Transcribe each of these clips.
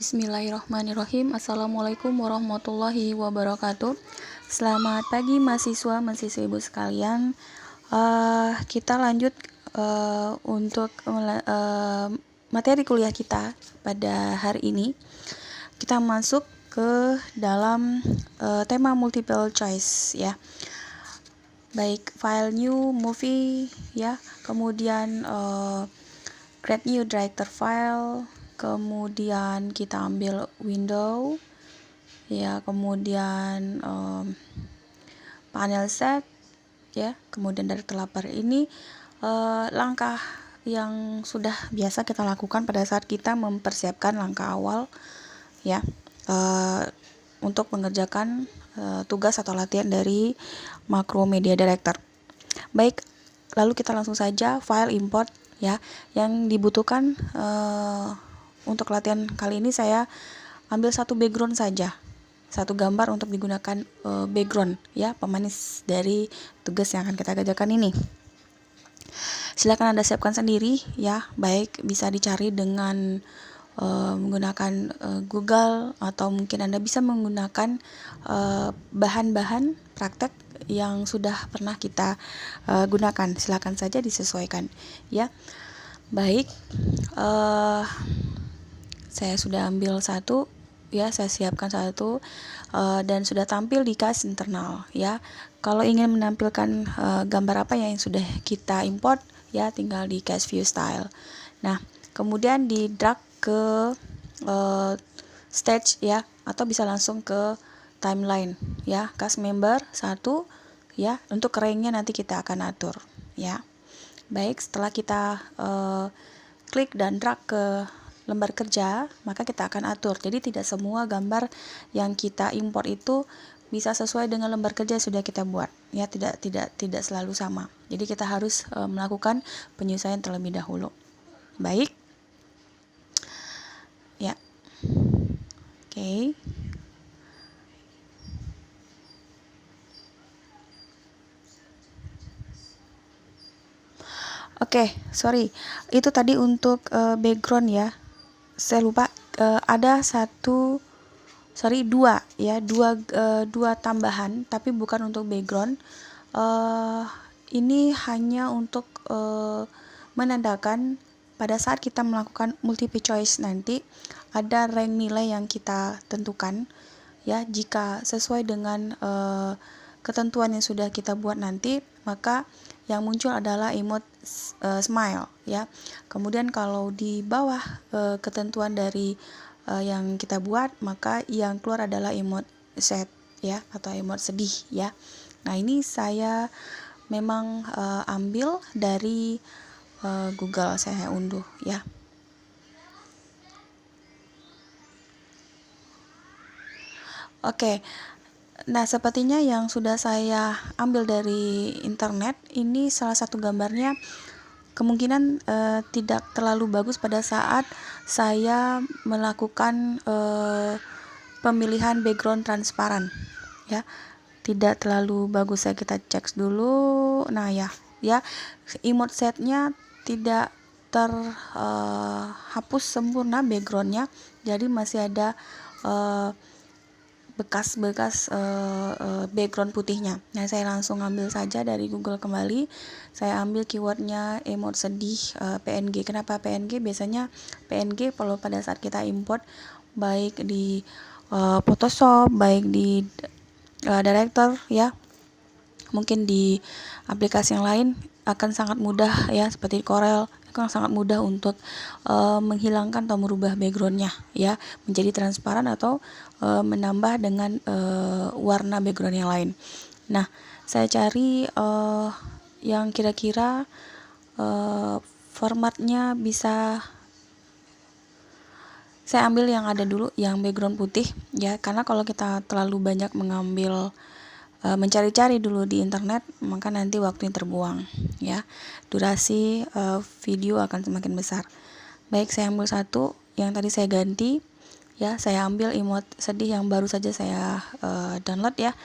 Bismillahirrahmanirrahim. Assalamualaikum warahmatullahi wabarakatuh. Selamat pagi mahasiswa ibu sekalian. Kita lanjut untuk materi kuliah kita pada hari ini. Kita masuk ke dalam tema multiple choice ya. Baik file new movie ya, kemudian create new director file, kemudian kita ambil window ya, kemudian panel set ya, kemudian dari telapar ini langkah yang sudah biasa kita lakukan pada saat kita mempersiapkan langkah awal ya, untuk mengerjakan tugas atau latihan dari Macromedia Director. Baik, lalu kita langsung saja file import ya. Yang dibutuhkan untuk latihan kali ini saya ambil satu background saja, satu gambar untuk digunakan background ya, pemanis dari tugas yang akan kita kerjakan ini. Silakan Anda siapkan sendiri ya, baik bisa dicari dengan menggunakan Google, atau mungkin Anda bisa menggunakan bahan-bahan praktek yang sudah pernah kita gunakan. Silakan saja disesuaikan ya. Baik, saya sudah ambil satu ya, saya siapkan satu dan sudah tampil di cache internal ya. Kalau ingin menampilkan gambar apa yang sudah kita import ya, tinggal di cache view style. Nah, kemudian di drag ke stage ya, atau bisa langsung ke timeline ya, cast member 1 ya. Untuk ranknya nanti kita akan atur ya. Baik, setelah kita klik dan drag ke lembar kerja, maka kita akan atur. Jadi tidak semua gambar yang kita import itu bisa sesuai dengan lembar kerja yang sudah kita buat ya, tidak selalu sama. Jadi kita harus melakukan penyesuaian terlebih dahulu. Baik ya, oke. Oke, sorry, itu tadi untuk background ya. Saya lupa, ada dua ya, dua tambahan, tapi bukan untuk background. Ini hanya untuk menandakan pada saat kita melakukan multiple choice nanti ada rank nilai yang kita tentukan ya. Jika sesuai dengan ketentuan yang sudah kita buat nanti, maka yang muncul adalah emote smile ya. Kemudian kalau di bawah ketentuan dari yang kita buat, maka yang keluar adalah emote sad ya, atau emote sedih ya. Nah, ini saya memang ambil dari Google, saya unduh ya. Oke. Nah, sepertinya yang sudah saya ambil dari internet, ini salah satu gambarnya kemungkinan tidak terlalu bagus pada saat saya melakukan pemilihan background transparan ya. Tidak terlalu bagus, kita cek dulu. Nah ya, emote setnya tidak terhapus sempurna backgroundnya, jadi masih ada bekas-bekas background putihnya. Nah, saya langsung ambil saja dari Google kembali. Saya ambil keywordnya emote sedih PNG. Kenapa PNG? Biasanya PNG kalau pada saat kita import, baik di Photoshop, baik di Director ya, mungkin di aplikasi yang lain akan sangat mudah ya, seperti Corel, akan sangat mudah untuk menghilangkan atau merubah backgroundnya ya, menjadi transparan atau menambah dengan warna background yang lain. Nah, saya cari yang kira-kira formatnya bisa, saya ambil yang ada dulu, yang background putih ya, karena kalau kita terlalu banyak mengambil mencari-cari dulu di internet, maka nanti waktu yang terbuang ya, durasi video akan semakin besar. Baik, saya ambil satu yang tadi saya ganti ya, saya ambil emote sedih yang baru saja saya download ya,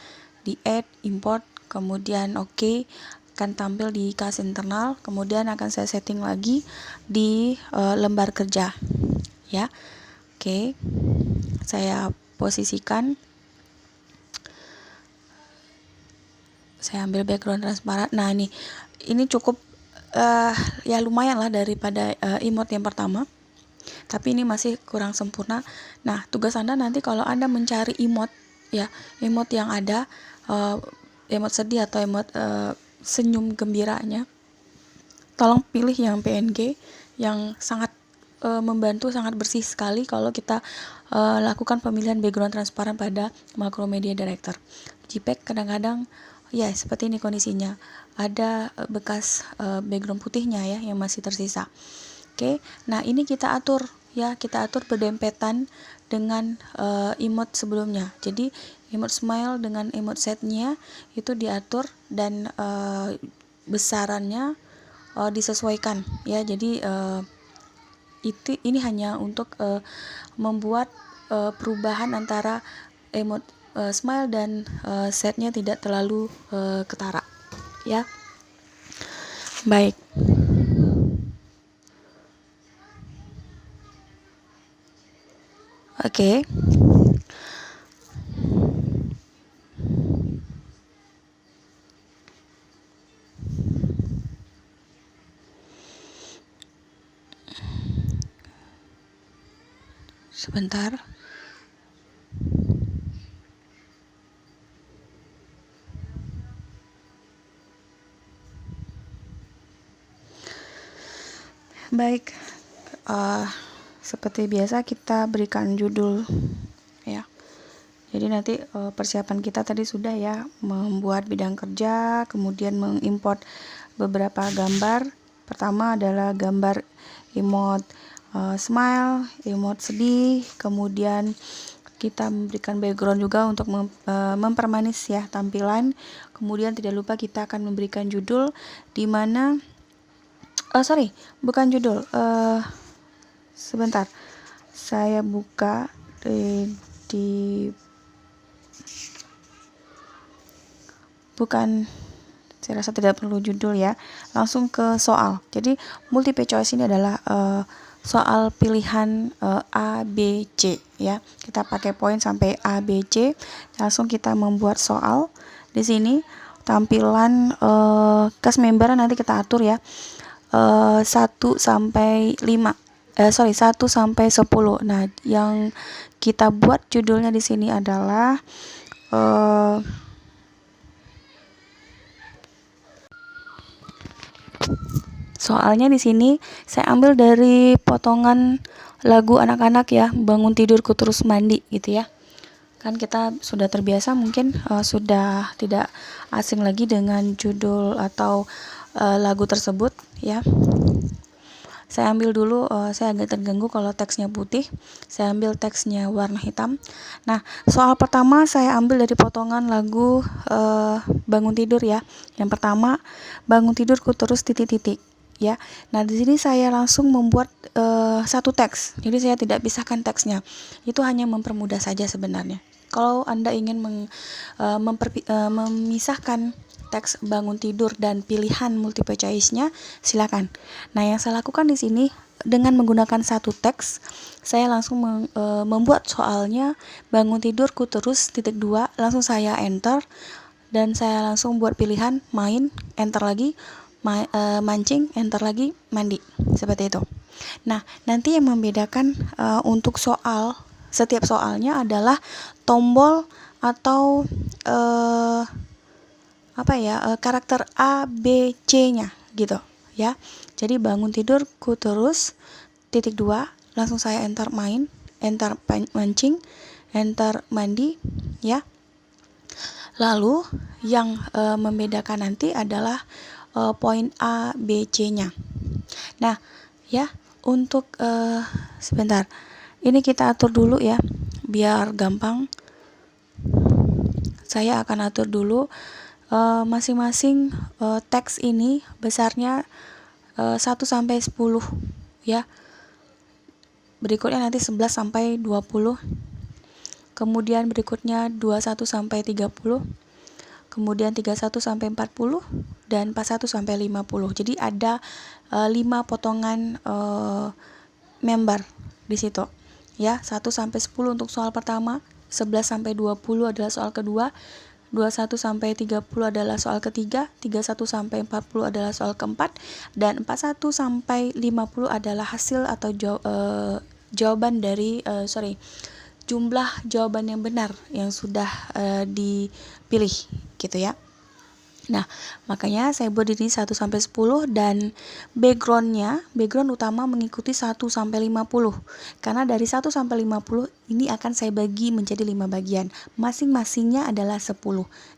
di add, import, kemudian oke, akan tampil di cache internal. Kemudian akan saya setting lagi di lembar kerja ya. Oke, saya posisikan, saya ambil background transparan. Nah, ini cukup ya lumayan lah daripada emote yang pertama, tapi ini masih kurang sempurna. Nah, tugas Anda nanti kalau Anda mencari emote ya, emote yang ada emote sedih atau emote senyum gembiranya, tolong pilih yang PNG yang sangat membantu, sangat bersih sekali kalau kita lakukan pemilihan background transparan pada Macromedia Director. JPEG kadang-kadang ya seperti ini kondisinya, ada bekas background putihnya ya yang masih tersisa. Oke, nah ini kita atur ya, kita atur berdempetan dengan emote sebelumnya. Jadi emote smile dengan emote sadnya itu diatur dan besarannya disesuaikan ya. Jadi ini hanya untuk membuat perubahan antara emote smile dan sadnya tidak terlalu ketara ya. Baik, oke. Sebentar. Baik, seperti biasa kita berikan judul ya. Jadi nanti persiapan kita tadi sudah ya, membuat bidang kerja, kemudian mengimport beberapa gambar. Pertama adalah gambar emote smile, emote sedih, kemudian kita memberikan background juga untuk mempermanis ya tampilan. Kemudian tidak lupa kita akan memberikan judul di mana bukan judul, sebentar, saya buka bukan, saya rasa tidak perlu judul ya, langsung ke soal. Jadi multiple choice ini adalah soal pilihan A, B, C ya. Kita pakai poin sampai A, B, C. Langsung kita membuat soal. Di sini tampilan cast member nanti kita atur ya. 1 sampai 5. 1 sampai 10. Nah, yang kita buat judulnya di sini adalah soalnya di sini saya ambil dari potongan lagu anak-anak ya, bangun tidurku terus mandi gitu ya. Kan kita sudah terbiasa, mungkin sudah tidak asing lagi dengan judul atau lagu tersebut ya. Saya ambil dulu, saya agak terganggu kalau teksnya putih, saya ambil teksnya warna hitam. Nah, soal pertama saya ambil dari potongan lagu bangun tidur ya. Yang pertama, bangun tidurku terus titik-titik ya. Nah, di sini saya langsung membuat satu teks. Jadi saya tidak pisahkan teksnya. Itu hanya mempermudah saja sebenarnya. Kalau Anda ingin memisahkan teks bangun tidur dan pilihan multiple choice-nya, silakan. Nah, yang saya lakukan di sini dengan menggunakan satu teks, saya langsung membuat soalnya bangun tidurku terus titik 2, langsung saya enter dan saya langsung buat pilihan main, enter lagi, mancing, enter lagi, mandi, seperti itu. Nah, nanti yang membedakan untuk setiap soalnya adalah tombol atau karakter A, B, C-nya gitu ya. Jadi bangun tidurku terus titik 2, langsung saya enter main, enter mancing, enter mandi ya. Lalu yang membedakan nanti adalah poin A, B, C-nya. Nah, ya, untuk sebentar. Ini kita atur dulu ya, biar gampang. Saya akan atur dulu masing-masing teks ini besarnya 1 sampai 10 ya. Berikutnya nanti 11 sampai 20. Kemudian berikutnya 21 sampai 30. Kemudian 31 sampai 40 dan 41 sampai 50. Jadi ada 5 potongan member di situ. ya. 1 sampai 10 untuk soal pertama, 11 sampai 20 adalah soal kedua, 21 sampai 30 adalah soal ketiga, 31 sampai 40 adalah soal keempat, dan 41 sampai 50 adalah hasil atau jawaban dari jumlah jawaban yang benar yang sudah dipilih gitu ya. Nah, makanya saya buat ini 1 sampai 10 dan background utama mengikuti 1 sampai 50. Karena dari 1 sampai 50 ini akan saya bagi menjadi 5 bagian. Masing-masingnya adalah 10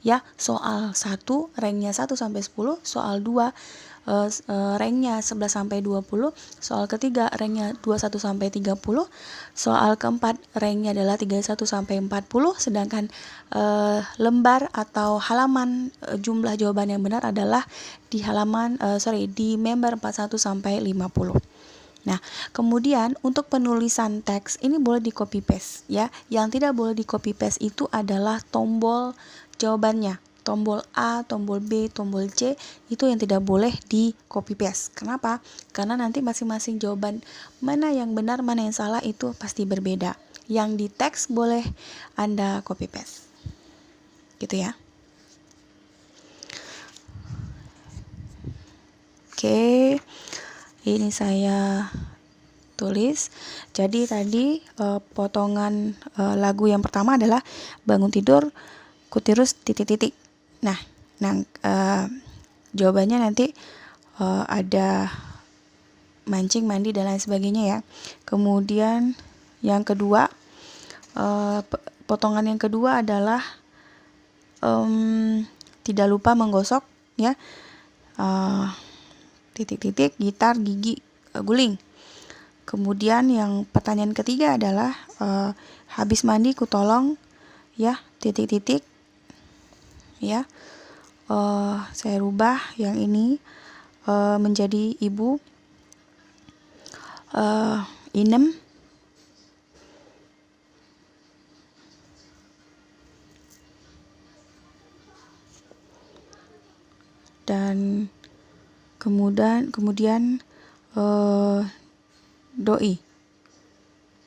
ya. Soal 1 ranknya 1 sampai 10, soal 2 ranknya 11 sampai 20, soal ketiga ranknya 21 sampai 30, soal keempat ranknya adalah 31 sampai 40, sedangkan lembar atau halaman jumlah jawaban yang benar adalah di di member 41 sampai 50. Nah, kemudian untuk penulisan teks ini boleh di copy paste ya. Yang tidak boleh di copy paste itu adalah tombol jawabannya. Tombol A, tombol B, tombol C itu yang tidak boleh di copy paste. Kenapa? Karena nanti masing-masing jawaban mana yang benar, mana yang salah itu pasti berbeda. Yang di teks boleh Anda copy paste. Gitu ya. Oke. Ini saya tulis. Jadi tadi potongan lagu yang pertama adalah bangun tidur kutirus titik-titik. Nah, jawabannya nanti ada mancing, mandi, dan lain sebagainya ya. Kemudian yang kedua, potongan yang kedua adalah tidak lupa menggosok ya. Titik-titik, gitar, gigi, guling. Kemudian yang pertanyaan ketiga adalah habis mandi kutolong ya, titik-titik ya. Saya rubah yang ini menjadi ibu, inem, dan kemudian doi.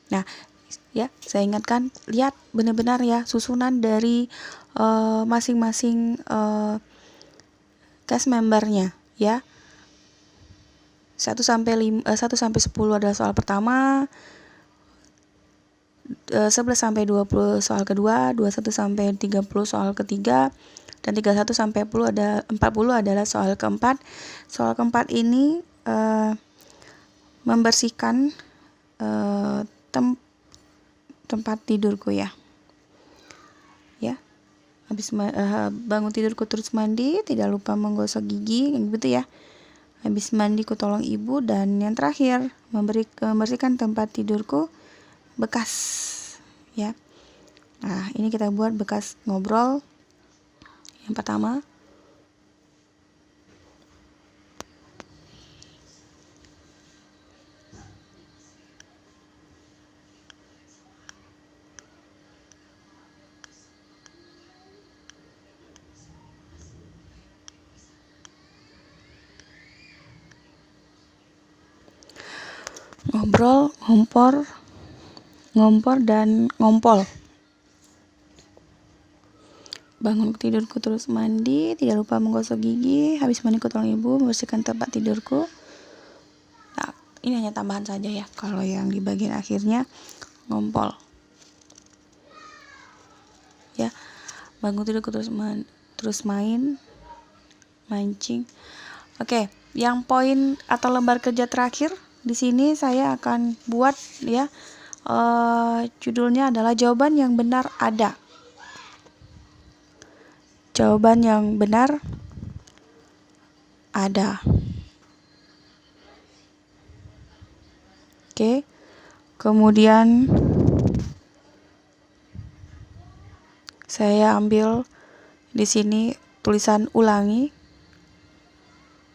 Nah, ya, saya ingatkan, lihat benar-benar ya susunan dari masing-masing cast membernya ya. 1 sampai 10 adalah soal pertama, 11 sampai 20 soal kedua, 21 sampai 30 soal ketiga, dan 31 sampai 40 adalah soal keempat. Soal keempat ini membersihkan tempat tidurku ya. Ya. Habis bangun tidurku terus mandi, tidak lupa menggosok gigi, gitu ya. Habis mandi ku tolong ibu, dan yang terakhir membersihkan tempat tidurku bekas ya. Nah, ini kita buat bekas ngobrol. Yang pertama, ngobrol, ngompor, dan ngompol. Bangun tidurku terus mandi, tidak lupa menggosok gigi, habis mandi ku tolong ibu membersihkan tempat tidurku. Nah, ini hanya tambahan saja ya. Kalau yang di bagian akhirnya ngompol. Ya. Bangun tidurku terus main, mancing. Oke, yang poin atau lembar kerja terakhir di sini saya akan buat ya. Judulnya adalah jawaban yang benar ada. Jawaban yang benar ada. Oke. Kemudian saya ambil di sini tulisan ulangi.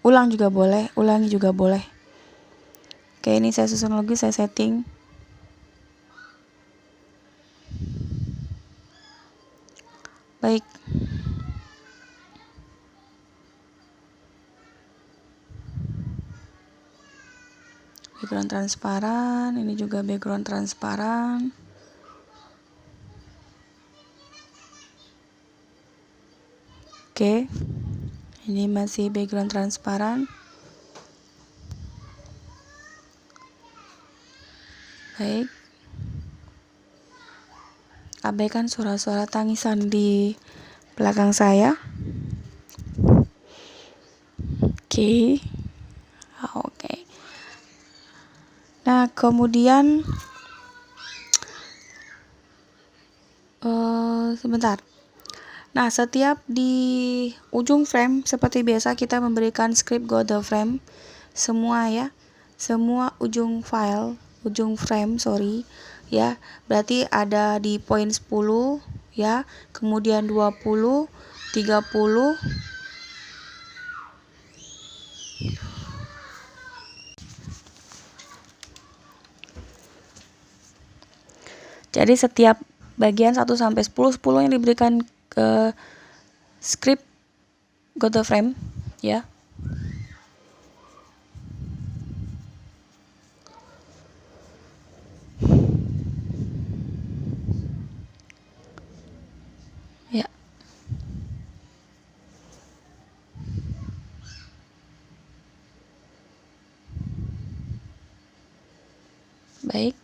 Ulang juga boleh, ulangi juga boleh. Oke, ini saya susun lagi, saya setting. Baik. Gitu. background transparan, ini juga background transparan. Oke, ini masih background transparan. Baik, abaikan suara-suara tangisan di belakang saya. Oke. Nah, kemudian sebentar. Nah, setiap di ujung frame seperti biasa kita memberikan script go the frame semua ya. Semua ujung frame, ya. Berarti ada di poin 10 ya, kemudian 20, 30. Jadi setiap bagian 1 sampai 10 yang diberikan ke script go the frame ya. Ya. Baik.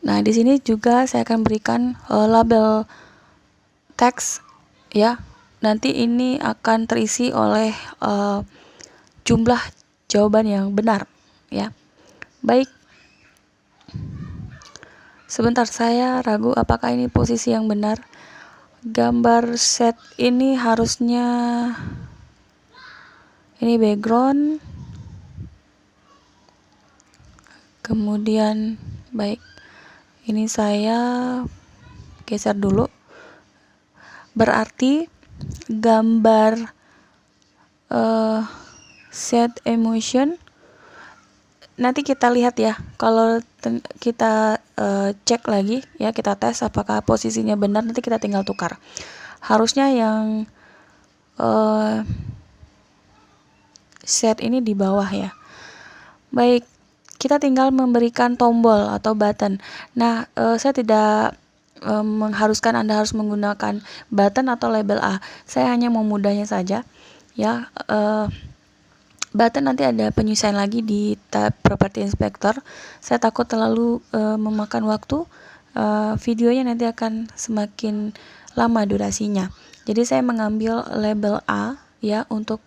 Nah, di sini juga saya akan berikan label teks ya. Nanti ini akan terisi oleh jumlah jawaban yang benar ya. Baik. Sebentar, saya ragu apakah ini posisi yang benar. Gambar set ini harusnya ini background. Kemudian baik. Ini saya geser dulu. Berarti gambar set emotion nanti kita lihat ya. Kalau kita cek lagi ya, kita tes apakah posisinya benar, nanti kita tinggal tukar. Harusnya yang set ini di bawah ya. Baik, kita tinggal memberikan tombol atau button. Nah, saya tidak mengharuskan Anda harus menggunakan button atau label A. Saya hanya memudahnya saja ya. Button nanti ada penyesuaian lagi di tab Property Inspector. Saya takut terlalu memakan waktu. Videonya nanti akan semakin lama durasinya. Jadi saya mengambil label A ya untuk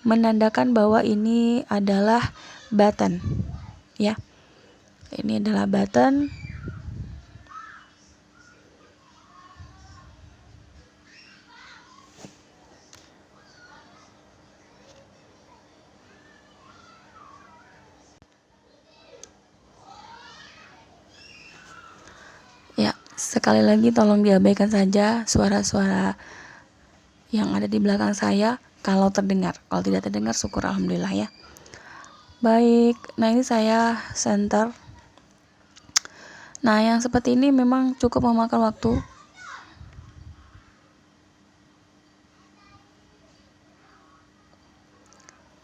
menandakan bahwa ini adalah button ya. Ini adalah button. Ya, sekali lagi tolong diabaikan saja suara-suara yang ada di belakang saya kalau terdengar. Kalau tidak terdengar, syukur alhamdulillah ya. Baik, nah ini saya center. Nah, yang seperti ini memang cukup memakan waktu.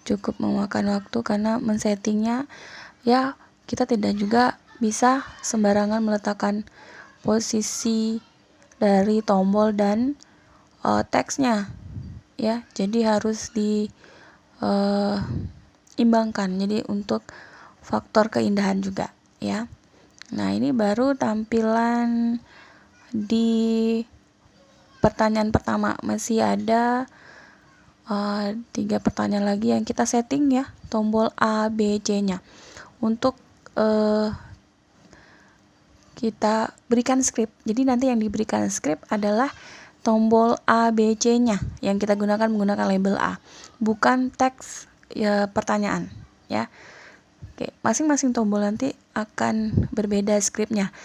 Cukup memakan waktu karena men-settingnya ya, kita tidak juga bisa sembarangan meletakkan posisi dari tombol dan teksnya ya. Jadi harus diimbangkan. Jadi untuk faktor keindahan juga ya. Nah, ini baru tampilan di pertanyaan pertama. Masih ada 3 pertanyaan lagi yang kita setting ya, tombol A, B, C nya untuk kita berikan script. Jadi nanti yang diberikan script adalah tombol A, B, C nya yang kita gunakan menggunakan label A, bukan teks ya, pertanyaan ya. Oke, masing-masing tombol nanti akan berbeda scriptnya.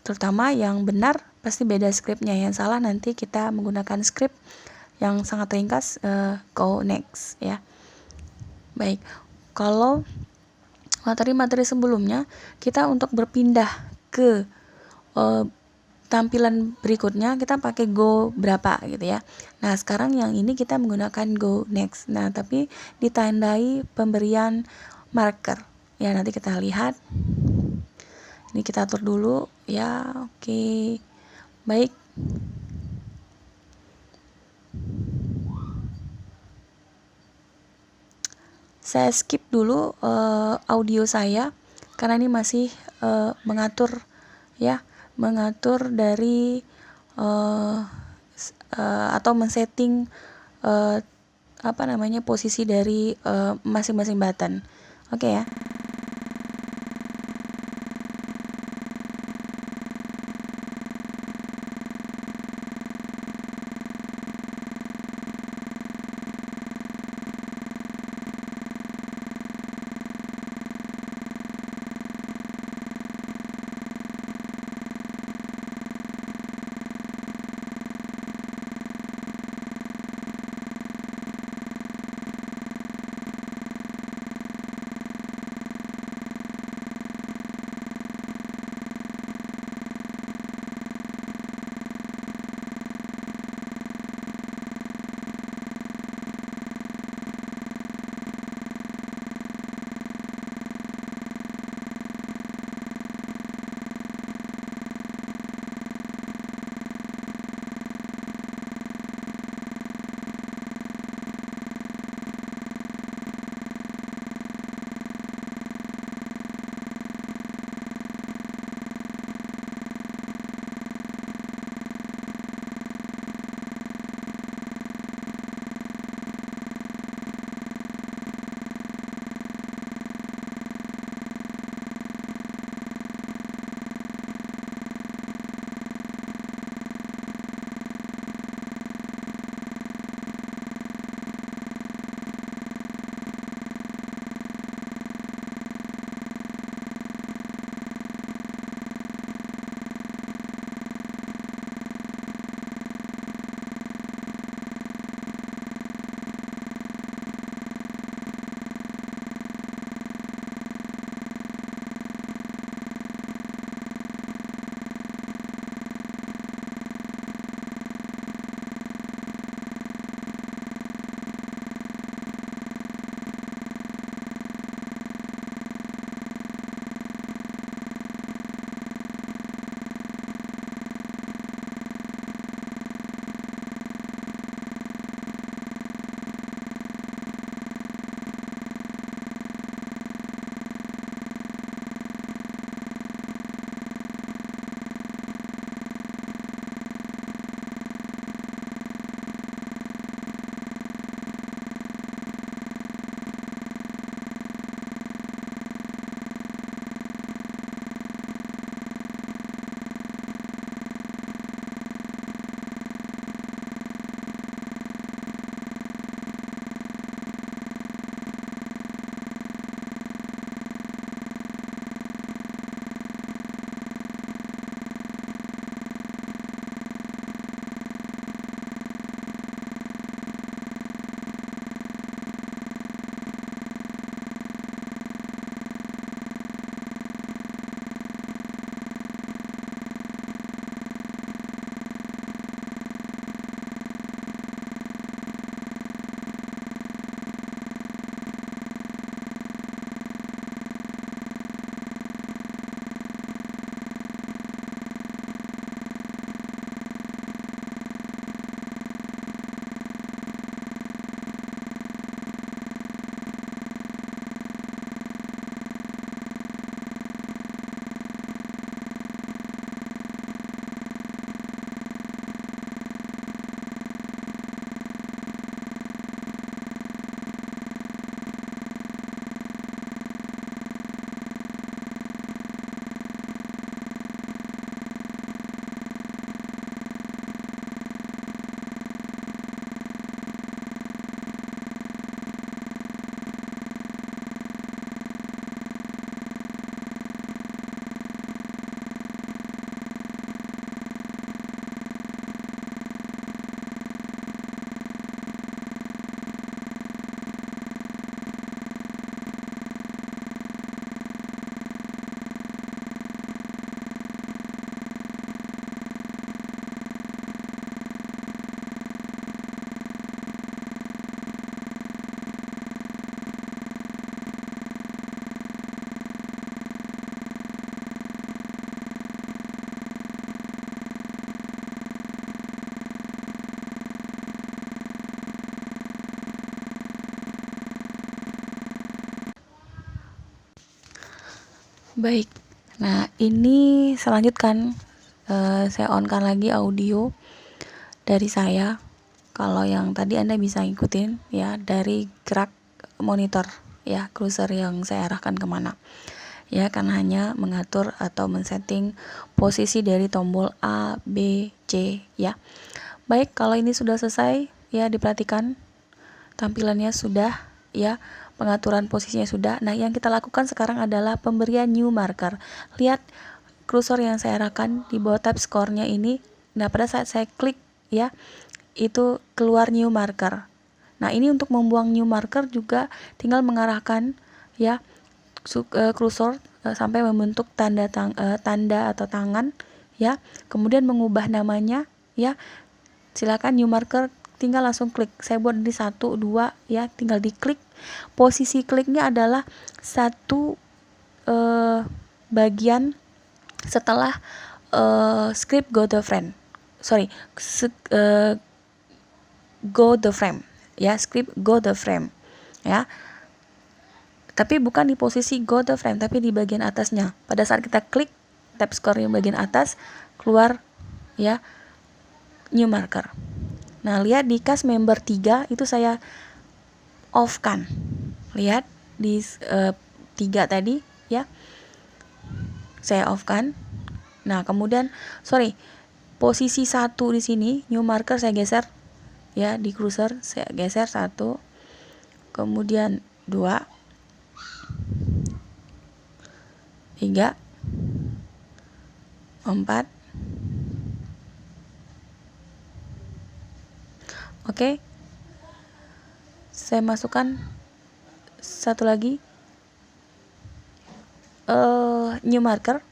Terutama yang benar pasti beda scriptnya, yang salah nanti kita menggunakan script yang sangat ringkas, go next ya. Baik, kalau materi-materi sebelumnya kita untuk berpindah ke tampilan berikutnya kita pakai go berapa gitu ya. Nah, sekarang yang ini kita menggunakan go next. Nah, tapi ditandai pemberian marker. Ya, nanti kita lihat. Ini kita atur dulu ya. Oke. Baik. Saya skip dulu audio saya karena ini masih mengatur ya, mengatur dari atau men-setting posisi dari masing-masing button. Oke ya. Baik, nah ini selanjutkan saya on-kan lagi audio dari saya. Kalau yang tadi Anda bisa ikutin ya dari gerak monitor ya cursor yang saya arahkan kemana ya, karena hanya mengatur atau men-setting posisi dari tombol A, B, C ya. Baik, kalau ini sudah selesai ya, diperhatikan tampilannya sudah ya, pengaturan posisinya sudah. Nah, yang kita lakukan sekarang adalah pemberian new marker. Lihat cursor yang saya arahkan di bawah tab score-nya ini. Nah, pada saat saya klik ya, itu keluar new marker. Nah, ini untuk membuang new marker juga tinggal mengarahkan ya cursor sampai membentuk tanda atau tangan ya. Kemudian mengubah namanya ya. Silakan new marker tinggal langsung klik. Saya buat di 1, 2 ya, tinggal diklik. Posisi kliknya adalah satu bagian setelah script go the frame. Go the frame ya, script go the frame ya. Tapi bukan di posisi go the frame, tapi di bagian atasnya. Pada saat kita klik tab score yang bagian atas, keluar ya new marker. Nah, lihat di cast member 3 itu saya off kan. Lihat di 3 tadi ya. Saya off kan. Nah, kemudian posisi 1 di sini new marker saya geser ya, di cursor saya geser 1. Kemudian 2, 3, 4. Oke. Saya masukkan satu lagi new marker,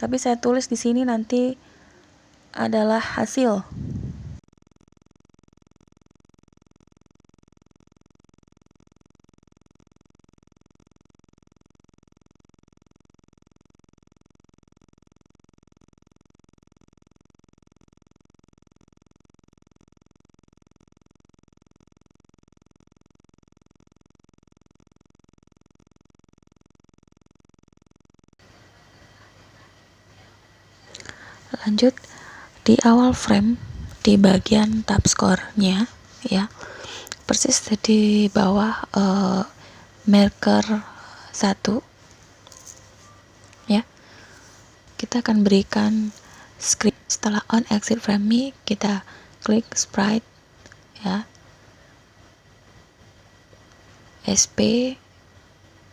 tapi saya tulis di sini nanti adalah hasil. Lanjut di awal frame di bagian tab score-nya ya, persis di bawah marker 1 ya, kita akan berikan script. Setelah on exit frame me, kita klik sprite ya, SP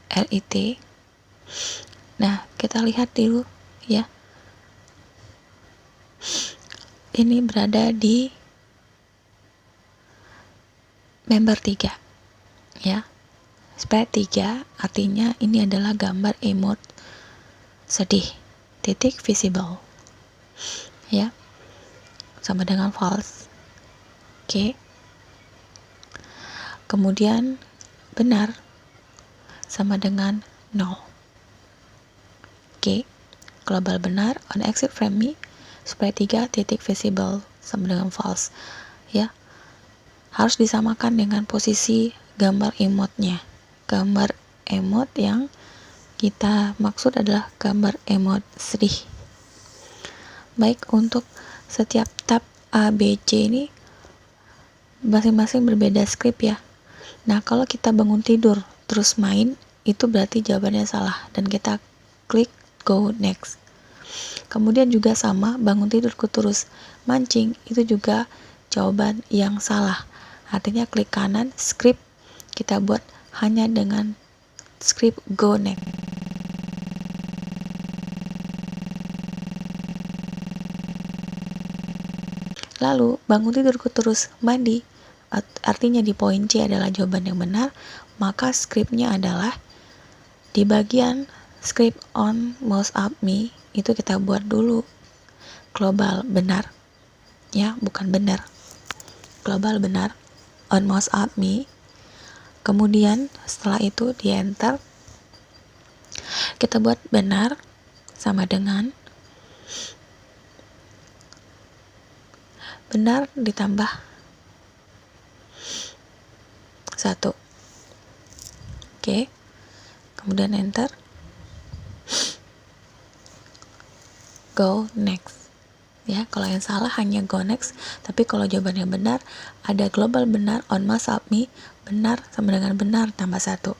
LIT. Nah, kita lihat dulu ya, ini berada di member 3 ya. Sprite 3 artinya ini adalah gambar emote sedih, titik visible ya, sama dengan false. Oke. Kemudian benar sama dengan 0. Oke. Global benar, on exit frame me, sprite 3 titik visible sama dengan false ya. Harus disamakan dengan posisi gambar emote-nya. Gambar emote yang kita maksud adalah gambar emote sedih. Baik, untuk setiap tab A, B, C ini masing-masing berbeda script ya. Nah, kalau kita bangun tidur terus main, itu berarti jawabannya salah dan kita klik go next. Kemudian juga sama, bangun tidurku terus mancing, itu juga jawaban yang salah. Artinya klik kanan, script kita buat hanya dengan script go next. Lalu bangun tidurku terus mandi, artinya di poin C adalah jawaban yang benar, maka scriptnya adalah di bagian script on mouse up me, itu kita buat dulu global benar ya, bukan benar, global benar on mouse up me. Kemudian setelah itu di enter, kita buat benar sama dengan benar ditambah 1. Oke. Kemudian enter. go next. Ya, kalau yang salah hanya go next, tapi kalau jawabannya benar, ada global benar on must submit, benar sama dengan benar tambah 1.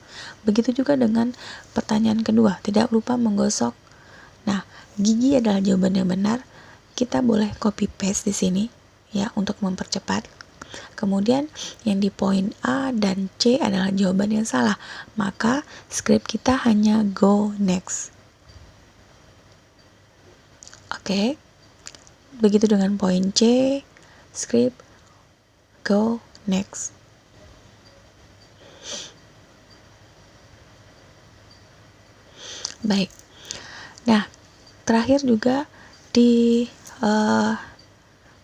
Begitu juga dengan pertanyaan kedua, tidak lupa menggosok. Nah, gigi adalah jawaban yang benar. Kita boleh copy paste di sini ya untuk mempercepat. Kemudian yang di poin A dan C adalah jawaban yang salah. Maka script kita hanya go next. Oke. Begitu dengan poin C, script go next. Baik. Nah, terakhir juga di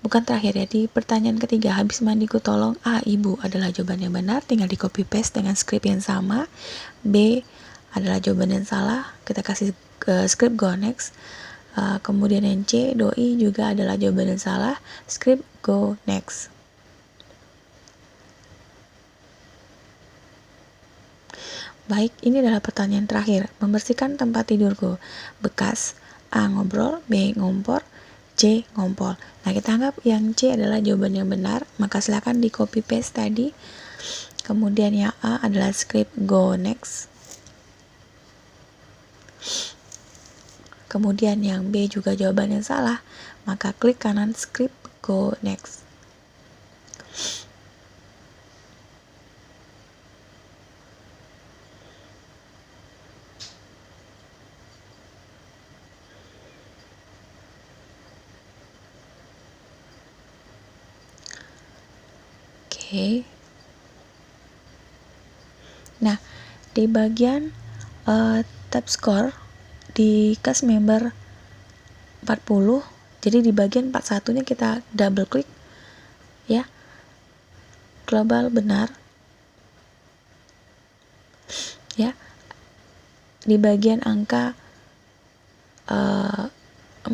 bukan terakhir ya, di pertanyaan ketiga, habis mandiku tolong, A, ibu adalah jawaban yang benar, tinggal di copy paste dengan script yang sama. B adalah jawaban yang salah, kita kasih script go next. Kemudian yang C, doi juga adalah jawaban yang salah, script go next. Baik, ini adalah pertanyaan terakhir. Membersihkan tempat tidurku. Bekas. A, ngobrol. B, ngompor. C, ngompol. Nah, kita anggap yang C adalah jawaban yang benar, maka silakan di copy paste tadi. Kemudian yang A adalah script go next. Kemudian yang B juga jawaban yang salah, maka klik kanan script go next. Oke. Nah, di bagian tab score di cast member 40, jadi di bagian 41 nya kita double klik ya, global benar ya, di bagian angka 40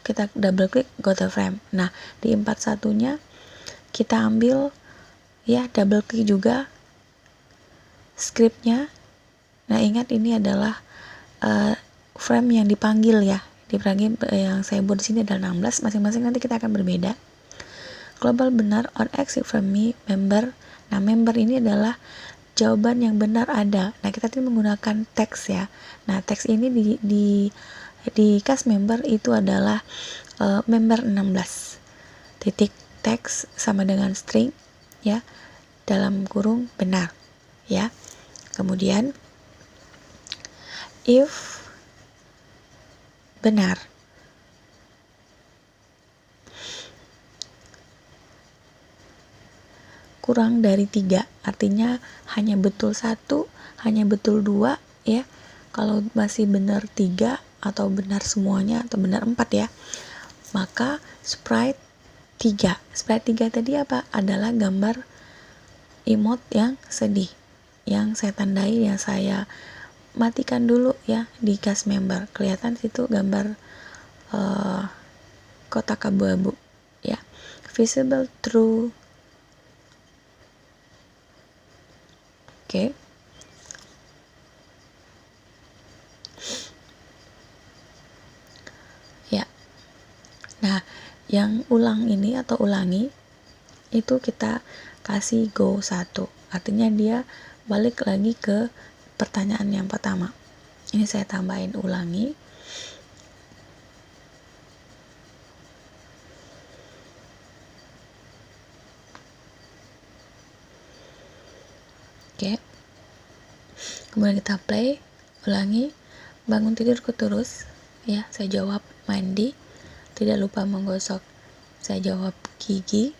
kita double klik go to frame. Nah, di 41 nya kita ambil ya, double klik juga scriptnya. Nah, ingat ini adalah frame yang dipanggil ya, dipanggil yang saya buat di sini adalah 16, masing-masing nanti kita akan berbeda. Global benar on exit from me member. Nah, member ini adalah jawaban yang benar ada. Nah, kita tadi menggunakan teks ya. Nah, teks ini di cast member itu adalah member 16. Titik teks sama dengan string ya, dalam kurung benar ya. Kemudian if benar, kurang dari 3, artinya hanya betul 1, hanya betul 2 ya. Kalau masih benar 3 atau benar semuanya atau benar 4 ya, maka sprite 3. Sprite 3 tadi apa? Adalah gambar emote yang sedih, yang saya tandai, yang saya matikan dulu ya di cast member. Kelihatan situ gambar kotak abu-abu ya, visible through. Oke. Ya. Nah, yang ulang ini atau ulangi itu kita kasih go 1. Artinya dia balik lagi ke pertanyaan yang pertama. Ini saya tambahin ulangi. Oke. Kemudian kita play, ulangi. Bangun tidurku terus. Ya, saya jawab mandi. Tidak lupa menggosok. Saya jawab gigi.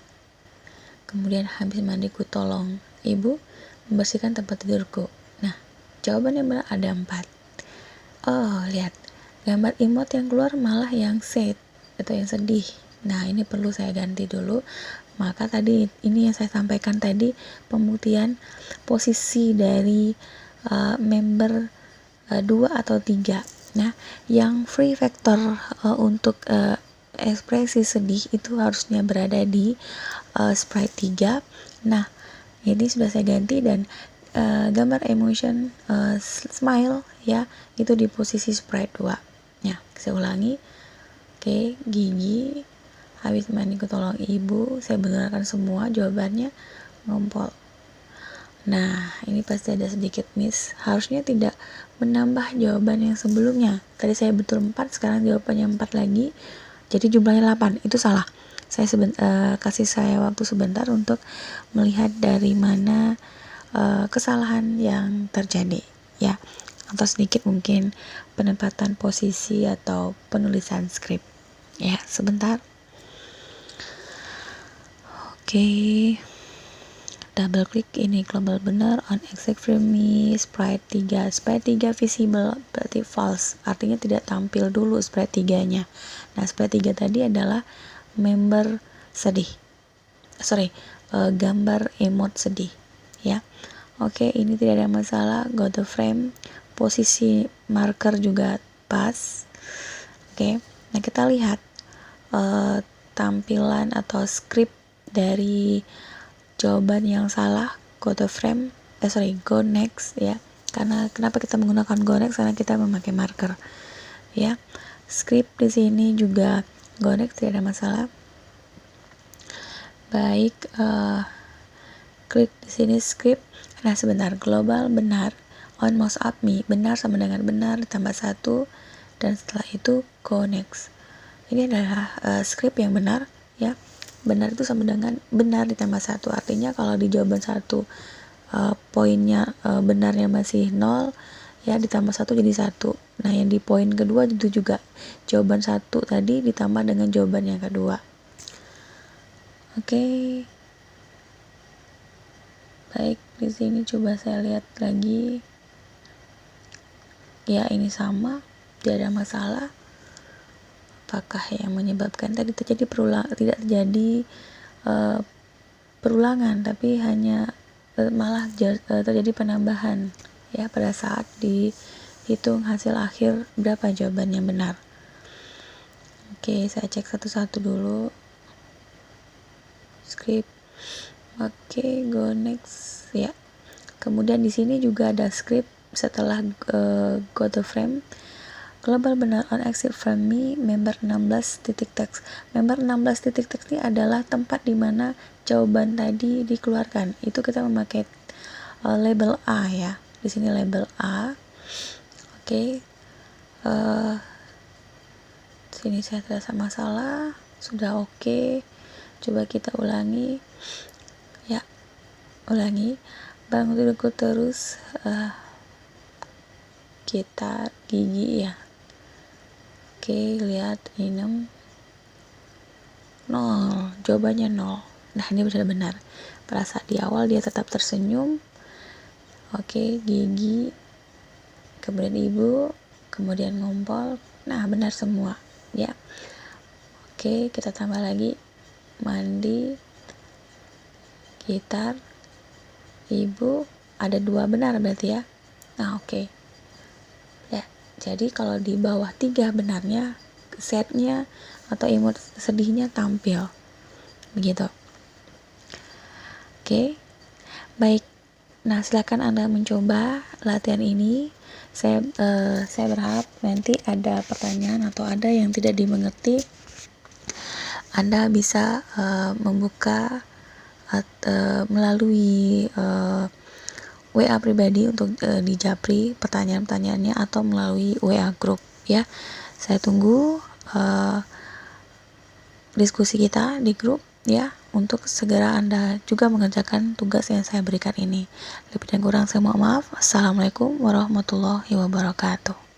Kemudian habis mandiku tolong ibu membersihkan tempat tidurku. Nah, jawaban yang benar ada 4. Oh, lihat. Gambar emote yang keluar malah yang sad atau yang sedih. Nah, ini perlu saya ganti dulu. Maka tadi ini yang saya sampaikan tadi, pembuktian posisi dari member 2 atau 3. Nah, yang free vector untuk ekspresi sedih itu harusnya berada di sprite 3. Nah, ini sudah saya ganti dan gambar emotion smile ya, itu di posisi sprite 2. Nah, saya ulangi. Oke, gigi, habis mandi tolong ibu, saya benarkan semua jawabannya, ngompol. Nah, ini pasti ada sedikit miss. Harusnya tidak menambah jawaban yang sebelumnya. Tadi saya betul 4, sekarang jawabannya 4 lagi. Jadi jumlahnya 8. Itu salah. Saya kasih saya waktu sebentar untuk melihat dari mana kesalahan yang terjadi, ya. Atau sedikit mungkin penempatan posisi atau penulisan skrip. Ya, sebentar. Oke. Double klik ini global benar, on exit frame sprite 3 visible berarti false, artinya tidak tampil dulu sprite 3 nya. Nah, sprite 3 tadi adalah member sedih, gambar emote sedih, ya. Oke, ini tidak ada masalah. Go to frame, posisi marker juga pas. Oke, nah kita lihat tampilan atau script dari jawaban yang salah. Go to frame, go next, ya. Karena kenapa kita menggunakan go next? Karena kita memakai marker, ya. Script di sini juga go next, tidak ada masalah. Baik, klik di sini script. Nah, sebentar, global benar, on mouse up me benar sama dengan benar ditambah 1, dan setelah itu go next. Ini adalah script yang benar, ya. Benar itu sama dengan benar ditambah 1, artinya kalau di jawaban 1 poinnya benarnya masih 0, ya, ditambah 1 jadi 1. Nah, yang di poin kedua itu juga jawaban 1 tadi ditambah dengan jawaban yang kedua. Oke. Baik, di sini coba saya lihat lagi. Ya, ini sama, tidak ada masalah. Apakah yang menyebabkan tadi terjadi tidak terjadi perulangan, tapi hanya malah terjadi penambahan, ya, pada saat dihitung hasil akhir berapa jawaban yang benar. Oke, saya cek satu-satu dulu. Script. Oke, go next, ya. Kemudian di sini juga ada script setelah go to frame. Global benar, on exit frame me member 16 titik teks. Member 16 titik teks ini adalah tempat di mana jawaban tadi dikeluarkan. Itu kita memakai label A, ya. Di sini label A. Oke. Sini saya terasa masalah. Sudah oke. Coba kita ulangi. Ya. Ulangi. Bangun duduk terus. Kita gigi, ya. Oke, lihat ini 0, jawabannya 0. Nah, ini benar-benar pada saat di awal dia tetap tersenyum. Oke, gigi, kemudian ibu, kemudian ngompol. Nah, benar semua, ya. Oke, kita tambah lagi. Mandi, gitar, ibu, ada 2 benar berarti, ya. Nah, oke. Jadi kalau di bawah 3 benarnya, setnya atau emote sedihnya tampil, begitu. Oke, baik. Nah, silakan Anda mencoba latihan ini. Saya berharap nanti ada pertanyaan atau ada yang tidak dimengerti, Anda bisa membuka melalui WA pribadi untuk di Japri pertanyaan-pertanyaannya atau melalui WA grup, ya. Saya tunggu diskusi kita di grup, ya, untuk segera Anda juga mengerjakan tugas yang saya berikan ini. Lebih dan kurang saya mohon maaf. Assalamualaikum warahmatullahi wabarakatuh.